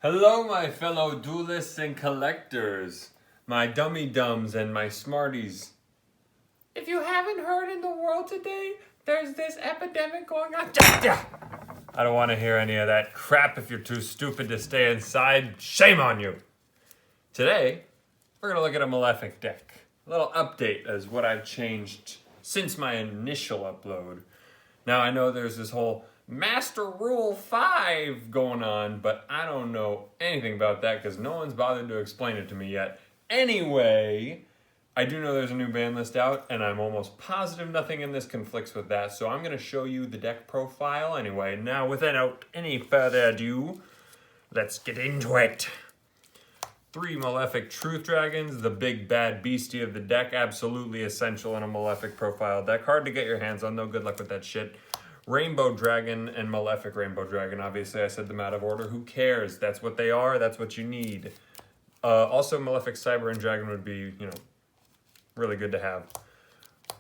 Hello, my fellow duelists and collectors, my dummy-dums and my smarties. If you haven't heard in the world today, there's this epidemic going on. I don't want to hear any of that crap. If you're too stupid to stay inside, shame on you. Today, we're going to look at a Malefic deck. A little update as what I've changed since my initial upload. Now, I know there's this whole Master Rule 5 going on, but I don't know anything about that because no one's bothered to explain it to me yet. Anyway, I do know there's a new ban list out, and I'm almost positive nothing in this conflicts with that, so I'm going to show you the deck profile anyway. Now, without any further ado, let's get into it. 3 Malefic Truth Dragons, the big bad beastie of the deck, absolutely essential in a Malefic profile deck. Hard to get your hands on though, good luck with that shit. Rainbow Dragon and Malefic Rainbow Dragon. Obviously, I said them out of order. Who cares? That's what they are. That's what you need. Also, Malefic Cyber and Dragon would be, really good to have.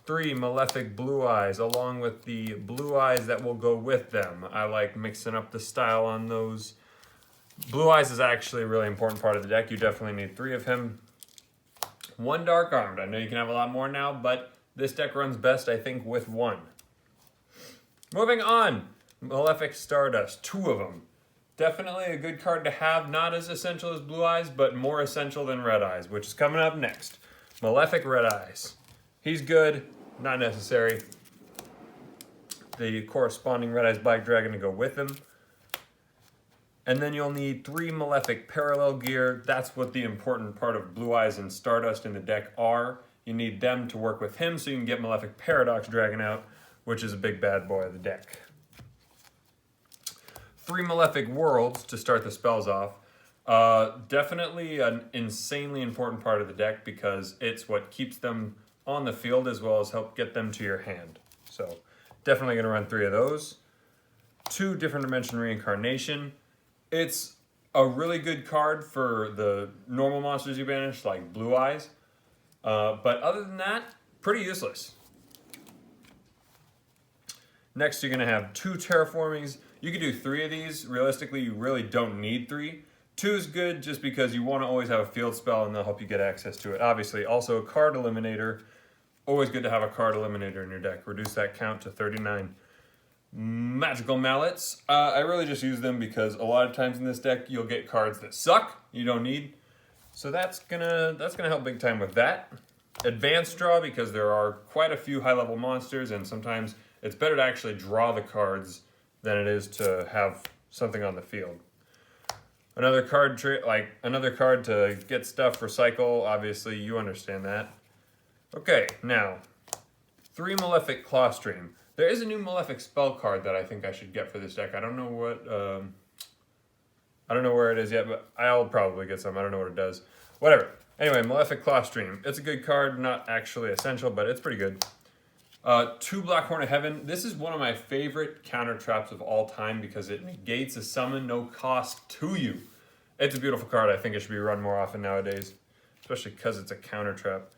3 Malefic Blue Eyes, along with the Blue Eyes that will go with them. I like mixing up the style on those. Blue Eyes is actually a really important part of the deck. You definitely need 3 of him. 1 Dark Armed. I know you can have a lot more now, but this deck runs best, I think, with 1. Moving on, Malefic Stardust, 2 of them. Definitely a good card to have, not as essential as Blue Eyes, but more essential than Red Eyes, which is coming up next. Malefic Red Eyes. He's good, not necessary. The corresponding Red Eyes Black Dragon to go with him. And then you'll need 3 Malefic Parallel Gear. That's what the important part of Blue Eyes and Stardust in the deck are. You need them to work with him so you can get Malefic Paradox Dragon out, which is a big bad boy of the deck. 3 Malefic Worlds to start the spells off. Definitely an insanely important part of the deck because it's what keeps them on the field as well as help get them to your hand. So definitely going to run 3 of those. 2 Different Dimension Reincarnation. It's a really good card for the normal monsters you banish, like Blue Eyes. But other than that, pretty useless. Next, you're going to have 2 Terraformings. You could do 3 of these. Realistically, you really don't need 3. 2 is good just because you want to always have a field spell and they'll help you get access to it. Obviously, also a card eliminator. Always good to have a card eliminator in your deck. Reduce that count to 39. Magical Mallets. I really just use them because a lot of times in this deck, you'll get cards that suck, you don't need. So that's gonna help big time with that. Advanced draw because there are quite a few high-level monsters and sometimes it's better to actually draw the cards than it is to have something on the field. Another card to get stuff for cycle, obviously you understand that. Okay, now 3 Malefic Clawstream. There is a new Malefic spell card that I think I should get for this deck. I don't know where it is yet, but I'll probably get some. I don't know what it does. Whatever. Anyway, Malefic Clawstream. It's a good card, not actually essential, but it's pretty good. 2 Black Horn of Heaven. This is one of my favorite counter traps of all time because it negates a summon no cost to you. It's a beautiful card. I think it should be run more often nowadays, especially because it's a counter trap.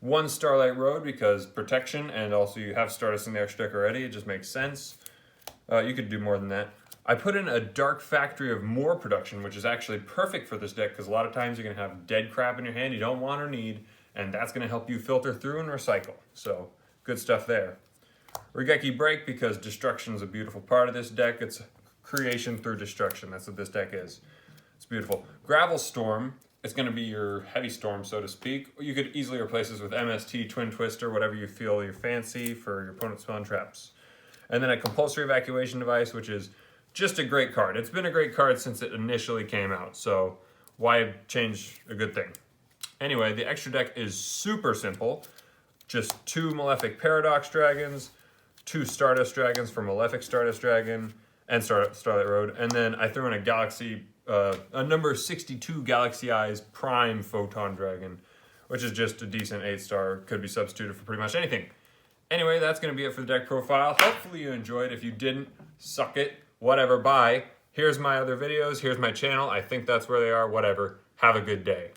1 Starlight Road because protection, and also you have Stardust in the extra deck already. It just makes sense. You could do more than that. I put in a Dark Factory of more production, which is actually perfect for this deck because a lot of times you're going to have dead crap in your hand you don't want or need, and that's going to help you filter through and recycle. So, good stuff there. Regeki Break because destruction is a beautiful part of this deck. It's creation through destruction. That's what this deck is. It's beautiful. Gravel Storm. It's going to be your heavy storm, so to speak. You could easily replace this with MST, Twin Twister, whatever you feel you fancy for your opponent's spell and traps. And then a Compulsory Evacuation Device, which is just a great card. It's been a great card since it initially came out, so why change a good thing? Anyway, the extra deck is super simple. Just 2 Malefic Paradox Dragons, 2 Stardust Dragons for Malefic Stardust Dragon, and Starlight Road. And then I threw in a number 62 Galaxy Eyes Prime Photon Dragon, which is just a decent 8-star, could be substituted for pretty much anything. Anyway, that's going to be it for the deck profile. Hopefully you enjoyed. If you didn't, suck it. Whatever, bye. Here's my other videos. Here's my channel. I think that's where they are. Whatever. Have a good day.